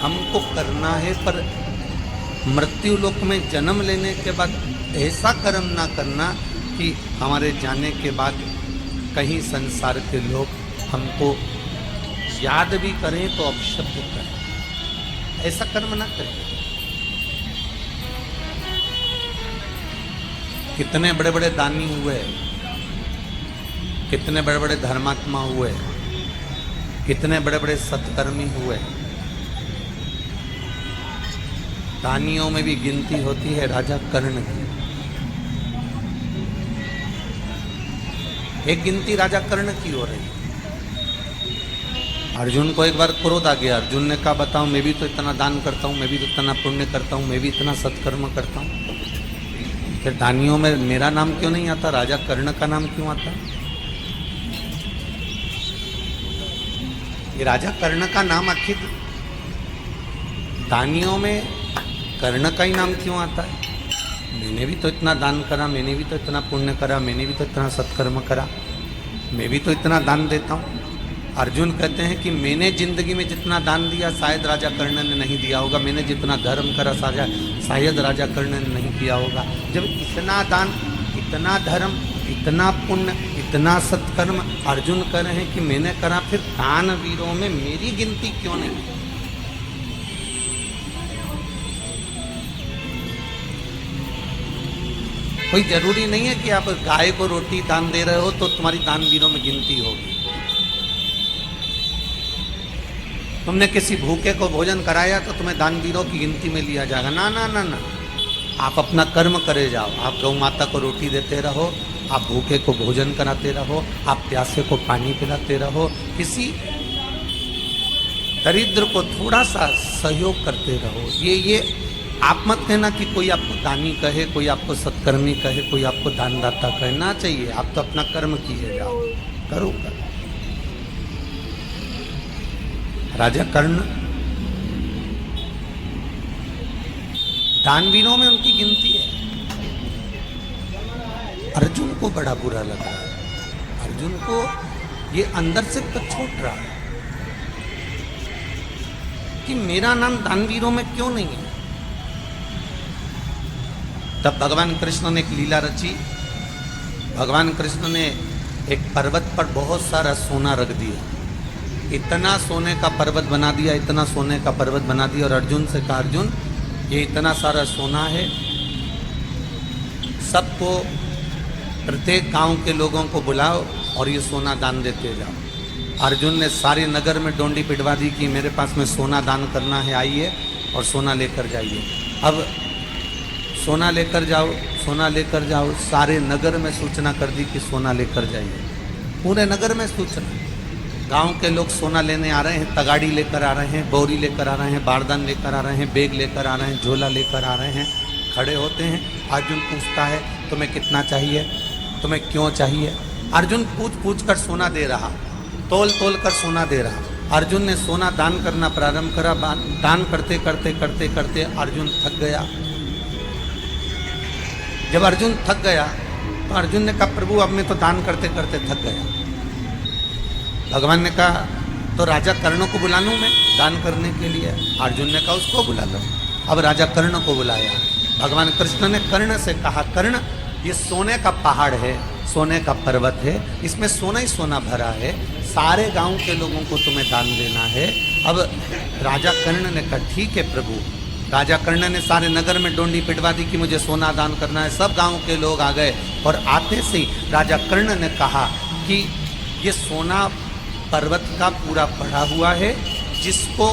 हमको करना है, पर मृत्यु लोक में जन्म लेने के बाद ऐसा कर्म ना करना कि हमारे जाने के बाद कहीं संसार के लोग हमको याद भी करें तो अपशब्द करें। ऐसा कर्म ना करें। कितने बड़े बड़े दानी हुए, कितने बड़े बड़े धर्मात्मा हुए, कितने बड़े बड़े सत्कर्मी हुए। दानियों में भी गिनती होती है राजा कर्ण की। एक गिनती राजा कर्ण की हो रही। अर्जुन को एक बार क्रोध आ गया। अर्जुन ने कहा बताओ, मैं भी तो इतना दान करता हूँ, मैं भी तो इतना पुण्य करता हूँ, मैं भी इतना सत्कर्म करता हूँ, फिर दानियों में मेरा नाम क्यों नहीं आता, राजा कर्ण का नाम क्यों आता? ये राजा कर्ण का नाम आखिर दानियों में कर्ण का ही नाम क्यों आता है? मैंने भी तो इतना दान करा, मैंने भी तो इतना पुण्य करा, मैंने भी तो इतना सत्कर्म करा, मैं भी तो इतना दान देता हूँ। अर्जुन कहते हैं कि मैंने जिंदगी में जितना दान दिया शायद राजा कर्ण ने नहीं दिया होगा, मैंने जितना धर्म करा शायद राजा कर्ण ने नहीं किया होगा। जब इतना दान, इतना धर्म, इतना पुण्य, इतना सत्कर्म अर्जुन कर रहे हैं कि मैंने करा, फिर दान वीरों में मेरी गिनती क्यों नहीं? कोई जरूरी नहीं है कि आप गाय को रोटी दान दे रहे हो तो तुम्हारी दानवीरों में गिनती होगी। तुमने किसी भूखे को भोजन कराया तो तुम्हें दानवीरों की गिनती में लिया जाएगा? ना ना ना ना, आप अपना कर्म करे जाओ। आप गौ माता को रोटी देते रहो, आप भूखे को भोजन कराते रहो, आप प्यासे को पानी पिलाते रहो, किसी दरिद्र को थोड़ा सा सहयोग करते रहो। ये आप मत कहना कि कोई आपको दानी कहे, कोई आपको सत्कर्मी कहे, कोई आपको दानदाता कहना चाहिए। आप तो अपना कर्म किए जाओ, करो कर। राजा कर्ण दानवीरों में उनकी गिनती है। अर्जुन को बड़ा बुरा लग रहा है। अर्जुन को ये अंदर से तो छूट रहा है कि मेरा नाम दानवीरों में क्यों नहीं है। तब भगवान कृष्ण ने एक लीला रची। भगवान कृष्ण ने एक पर्वत पर बहुत सारा सोना रख दिया। इतना सोने का पर्वत बना दिया, इतना सोने का पर्वत बना दिया, और अर्जुन से कहा अर्जुन ये इतना सारा सोना है, सबको प्रत्येक गांव के लोगों को बुलाओ और ये सोना दान देते जाओ। अर्जुन ने सारे नगर में डोंडी पिटवा दी कि मेरे पास में सोना दान करना है, आइए और सोना लेकर जाइए। अब सोना लेकर जाओ, सोना लेकर जाओ। सारे नगर में सूचना कर दी कि सोना लेकर जाइए। पूरे नगर में सूचना। गांव के लोग सोना लेने आ रहे हैं, तगाड़ी लेकर आ रहे हैं, बोरी लेकर आ रहे हैं, बारदान लेकर आ रहे हैं, बैग लेकर आ रहे हैं, झोला लेकर आ रहे हैं। खड़े होते हैं। अर्जुन पूछता है तुम्हें कितना चाहिए, तुम्हें क्यों चाहिए? अर्जुन पूछ पूछ कर सोना दे रहा, तोल तोल कर सोना दे रहा। अर्जुन ने सोना दान करना प्रारंभ करा। दान करते करते करते करते अर्जुन थक गया। जब अर्जुन थक गया तो अर्जुन ने कहा प्रभु अब मैं तो दान करते करते थक गया। भगवान ने कहा तो राजा कर्ण को बुला लूं मैं दान करने के लिए? अर्जुन ने कहा उसको बुला लो। अब राजा कर्ण को बुलाया। भगवान कृष्ण ने कर्ण से कहा कर्ण ये सोने का पहाड़ है, सोने का पर्वत है, इसमें सोना ही सोना भरा है, सारे गांव के लोगों को तुम्हें दान देना है। अब राजा कर्ण ने कहा ठीक है प्रभु। राजा कर्ण ने सारे नगर में डोंडी पिटवा दी कि मुझे सोना दान करना है। सब गांव के लोग आ गए और आते से ही राजा कर्ण ने कहा कि ये सोना पर्वत का पूरा पड़ा हुआ है, जिसको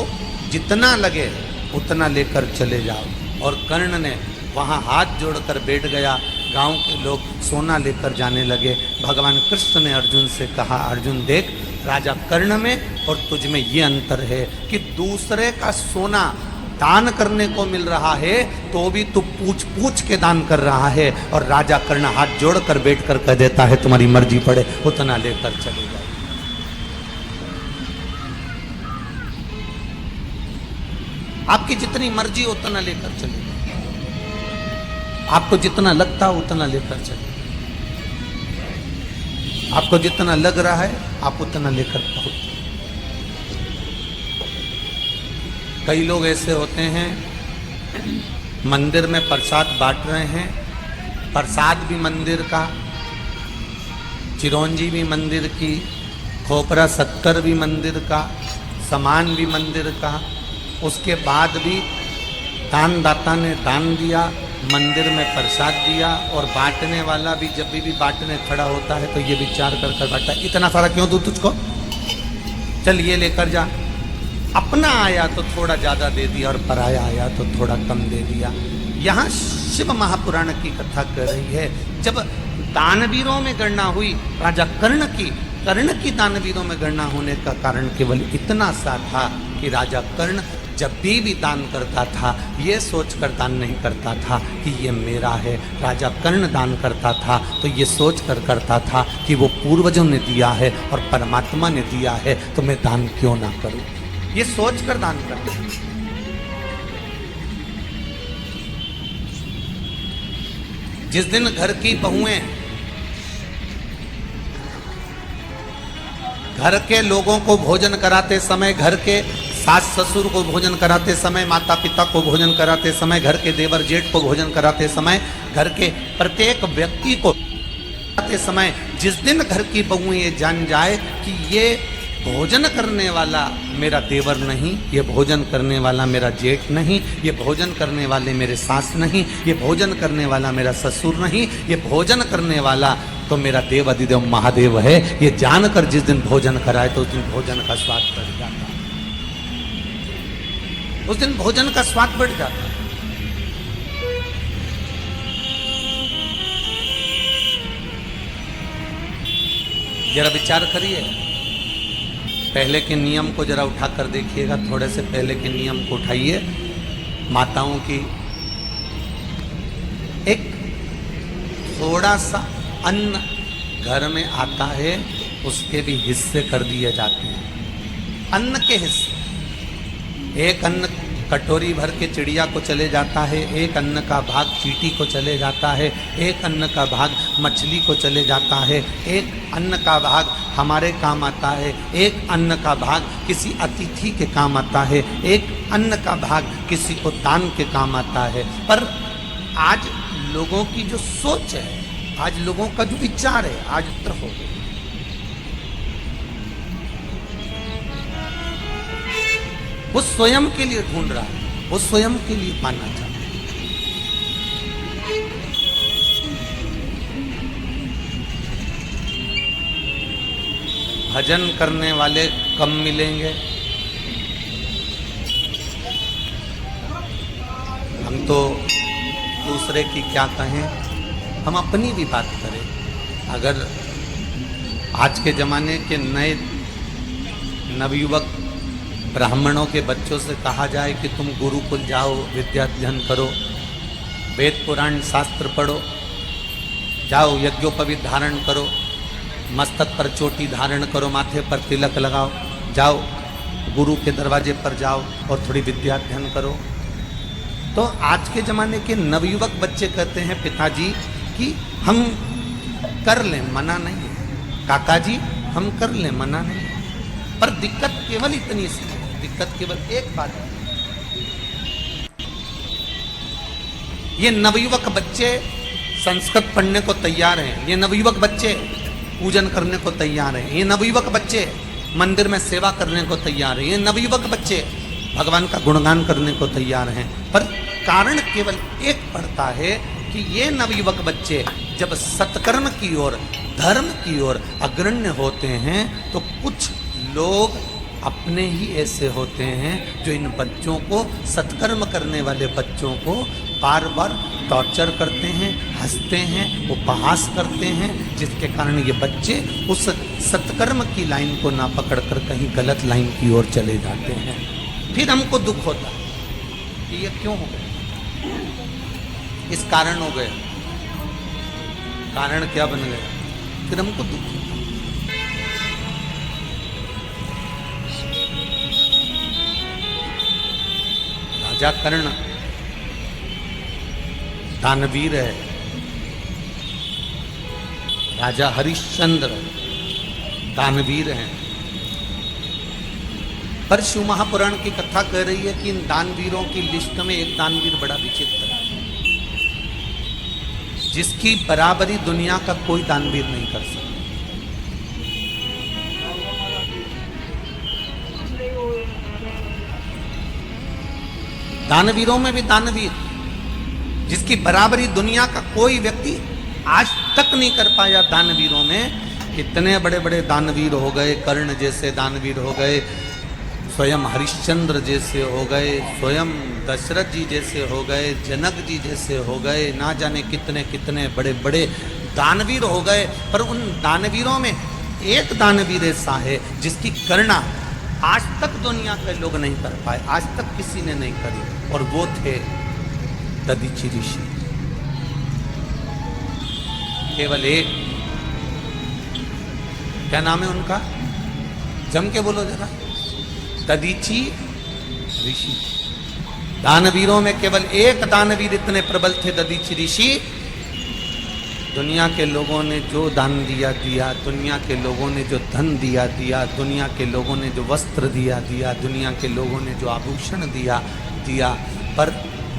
जितना लगे उतना लेकर चले जाओ। और कर्ण ने वहाँ हाथ जोड़कर बैठ गया। गांव के लोग सोना लेकर जाने लगे। भगवान कृष्ण ने अर्जुन से कहा अर्जुन देख, राजा कर्ण में और तुझ में ये अंतर है कि दूसरे का सोना दान करने को मिल रहा है तो भी तू पूछ पूछ के दान कर रहा है, और राजा कर्ण हाथ जोड़कर बैठकर कह देता है तुम्हारी मर्जी पड़े उतना लेकर चले जाओ। आपकी जितनी मर्जी उतना लेकर चले जाओ, आपको जितना लगता हो उतना लेकर चले, आपको जितना लग रहा है आप उतना लेकर पहुंच। कई लोग ऐसे होते हैं मंदिर में प्रसाद बांट रहे हैं, प्रसाद भी मंदिर का, चिरौंजी भी मंदिर की, खोपरा 70 भी मंदिर का, सामान भी मंदिर का, उसके बाद भी दानदाता ने दान दिया, मंदिर में प्रसाद दिया, और बांटने वाला भी जब भी बांटने खड़ा होता है तो ये विचार कर कर बांटता है, इतना सारा क्यों दूं तुझको, चल ये लेकर जा। अपना आया तो थोड़ा ज़्यादा दे दिया और पराया आया तो थोड़ा कम दे दिया। यहाँ शिव महापुराण की कथा कर रही है। जब दानवीरों में गणना हुई राजा कर्ण की दानवीरों में गणना होने का कारण केवल इतना सा था कि राजा कर्ण जब भी दान करता था ये सोचकर दान नहीं करता था कि ये मेरा है। राजा कर्ण दान करता था तो ये सोच कर करता था कि वो पूर्वजों ने दिया है और परमात्मा ने दिया है तो मैं दान क्यों ना करूं, ये सोच कर दान करता था। जिस दिन घर की बहुएं घर के लोगों को भोजन कराते समय, घर के सास ससुर को भोजन कराते समय, माता पिता को भोजन कराते समय, घर के देवर जेठ को भोजन कराते समय, घर के प्रत्येक व्यक्ति को कराते समय, जिस दिन घर की बहुएं ये जान जाए कि ये भोजन करने वाला मेरा देवर नहीं, ये भोजन करने वाला मेरा जेठ नहीं, ये भोजन करने वाले मेरे सास नहीं, ये भोजन करने वाला मेरा ससुर नहीं, ये भोजन करने वाला तो मेरा देव अधिदेव महादेव है, ये जानकर जिस दिन भोजन कराए तो उस दिन भोजन का स्वाद बढ़ जाता, उस दिन भोजन का स्वाद बढ़ जाता। जरा विचार करिए, पहले के नियम को जरा उठाकर देखिएगा, थोड़े से पहले के नियम को उठाइए। माताओं की एक थोड़ा सा अन्न घर में आता है उसके भी हिस्से कर दिए जाते हैं, अन्न के हिस्से। एक अन्न कटोरी भर के चिड़िया को चले जाता है, एक अन्न का भाग चींटी को चले जाता है, एक अन्न का भाग मछली को चले जाता है, एक अन्न का भाग हमारे काम आता है, एक अन्न का भाग किसी अतिथि के काम आता है, एक अन्न का भाग किसी को दान के काम आता है। पर आज लोगों की जो सोच है, आज लोगों का जो विचार है, आज उत्तर हो गया। वो स्वयं के लिए ढूंढ रहा है, वो स्वयं के लिए पाना चाहता है। भजन करने वाले कम मिलेंगे। हम तो दूसरे की क्या कहें, हम अपनी भी बात करें। अगर आज के ज़माने के नए नवयुवक ब्राह्मणों के बच्चों से कहा जाए कि तुम गुरुकुल जाओ, विद्या अध्ययन करो, वेद पुराण शास्त्र पढ़ो, जाओ यज्ञोपवीत धारण करो, मस्तक पर चोटी धारण करो, माथे पर तिलक लगाओ, जाओ गुरु के दरवाजे पर जाओ और थोड़ी विद्या अध्ययन करो। तो आज के ज़माने के नवयुवक बच्चे कहते हैं पिताजी कि हम कर लें, मना नहीं है, काका जी हम कर लें, मना नहीं है। पर दिक्कत केवल इतनी सी है, दिक्कत केवल एक बात है, ये नवयुवक बच्चे संस्कृत पढ़ने को तैयार हैं, ये नवयुवक बच्चे पूजन करने को तैयार हैं, ये नवयुवक बच्चे मंदिर में सेवा करने को तैयार हैं, ये नवयुवक बच्चे भगवान का गुणगान करने को तैयार हैं। पर कारण केवल एक पड़ता है कि ये नवयुवक बच्चे जब सत्कर्म की ओर, धर्म की ओर अग्रण्य होते हैं तो कुछ लोग अपने ही ऐसे होते हैं जो इन बच्चों को, सत्कर्म करने वाले बच्चों को बार बार टॉर्चर करते हैं, हंसते हैं, उपहास करते हैं, जिसके कारण ये बच्चे उस सत्कर्म की लाइन को ना पकड़कर कहीं गलत लाइन की ओर चले जाते हैं। फिर हमको दुख होता है कि ये क्यों हो गया, इस कारण हो गए, कारण क्या बन गया, फिर हमको दुख होता है। राजा कर्ण दानवीर है, राजा हरिश्चंद्र दानवीर हैं, पर शिव महापुराण की कथा कह रही है कि इन दानवीरों की लिस्ट में एक दानवीर बड़ा विचित्र है, जिसकी बराबरी दुनिया का कोई दानवीर नहीं कर सकता। दानवीरों में भी दानवीर, जिसकी बराबरी दुनिया का कोई व्यक्ति आज तक नहीं कर पाया। दानवीरों में कितने बड़े बड़े दानवीर हो गए, कर्ण जैसे दानवीर हो गए, स्वयं हरिश्चंद्र जैसे हो गए, स्वयं दशरथ जी जैसे हो गए, जनक जी जैसे हो गए, ना जाने कितने कितने बड़े बड़े दानवीर हो गए। पर उन दानवीरों में एक दानवीर ऐसा है जिसकी गणना आज तक दुनिया के लोग नहीं कर पाए, आज तक किसी ने नहीं करी, और वो थे दधीचि ऋषि। केवल एक, क्या नाम है उनका, जम के बोलो जरा, दधीचि ऋषि। दानवीरों में केवल एक दानवीर इतने प्रबल थे, दधीचि ऋषि। दुनिया के लोगों ने जो दान दिया दिया, दुनिया के लोगों ने जो धन दिया दिया, दुनिया के लोगों ने जो वस्त्र दिया दिया, दुनिया के लोगों ने जो आभूषण दिया दिया, पर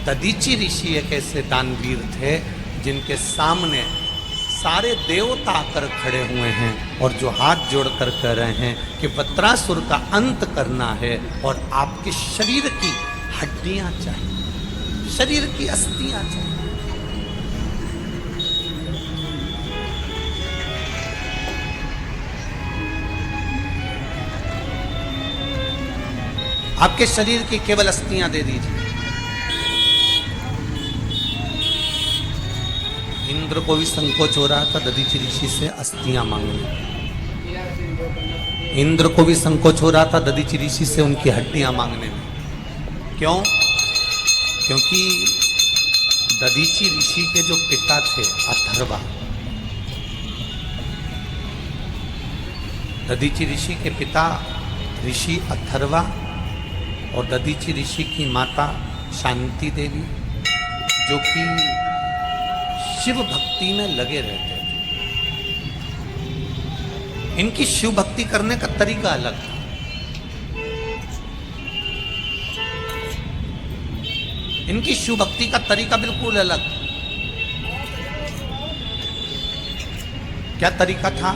दधीचि ऋषि एक ऐसे दानवीर थे जिनके सामने सारे देवता आकर खड़े हुए हैं और जो हाथ जोड़कर कह रहे हैं कि वत्रासुर का अंत करना है और आपके शरीर की हड्डियां चाहिए, शरीर की अस्थियां चाहिए। आपके शरीर की केवल अस्थियां दे दीजिए। इंद्र को भी संकोच हो रहा था दधीचि ऋषि से अस्थियां मांगने। इंद्र को भी संकोच हो रहा था दधीचि ऋषि से उनकी हड्डियां मांगने में। क्यों? क्योंकि दधीचि ऋषि के जो पिता थे अथर्वा, दधीचि ऋषि के पिता ऋषि अथर्वा और दधीचि ऋषि की माता शांति देवी, जो कि शिव भक्ति में लगे रहते थे। इनकी शिव भक्ति करने का तरीका अलग था। इनकी शिव भक्ति का तरीका बिल्कुल अलग। क्या तरीका था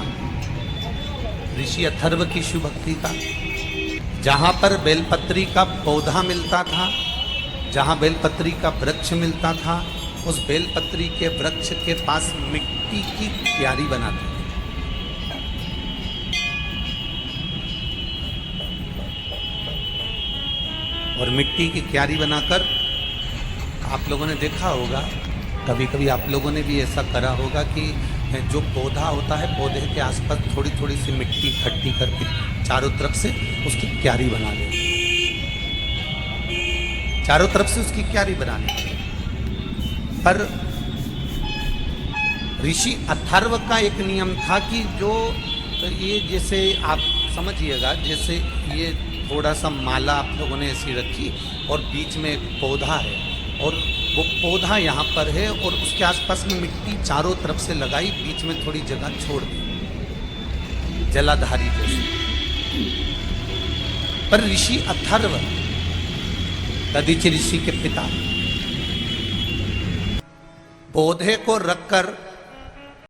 ऋषि अथर्व की शिव भक्ति का? जहां पर बेलपत्री का पौधा मिलता था, जहां बेलपत्री का वृक्ष मिलता था, उस बेलपत्री के वृक्ष के पास मिट्टी की क्यारी बनाते थे। और मिट्टी की क्यारी बनाकर, आप लोगों ने देखा होगा, कभी कभी आप लोगों ने भी ऐसा करा होगा कि जो पौधा होता है, पौधे के आसपास थोड़ी थोड़ी सी मिट्टी इकट्ठी करके चारों तरफ से उसकी क्यारी बना ले, चारों तरफ से उसकी क्यारी बना ले। पर ऋषि अथर्व का एक नियम था कि जो ये, जैसे आप समझिएगा, जैसे ये थोड़ा सा माला आप लोगों ने ऐसी रखी और बीच में एक पौधा है और वो पौधा यहाँ पर है और उसके आसपास में मिट्टी चारों तरफ से लगाई, बीच में थोड़ी जगह छोड़ दी जलाधारी जैसे। पर ऋषि अथर्व, दधीचि ऋषि के पिता, पौधे को रखकर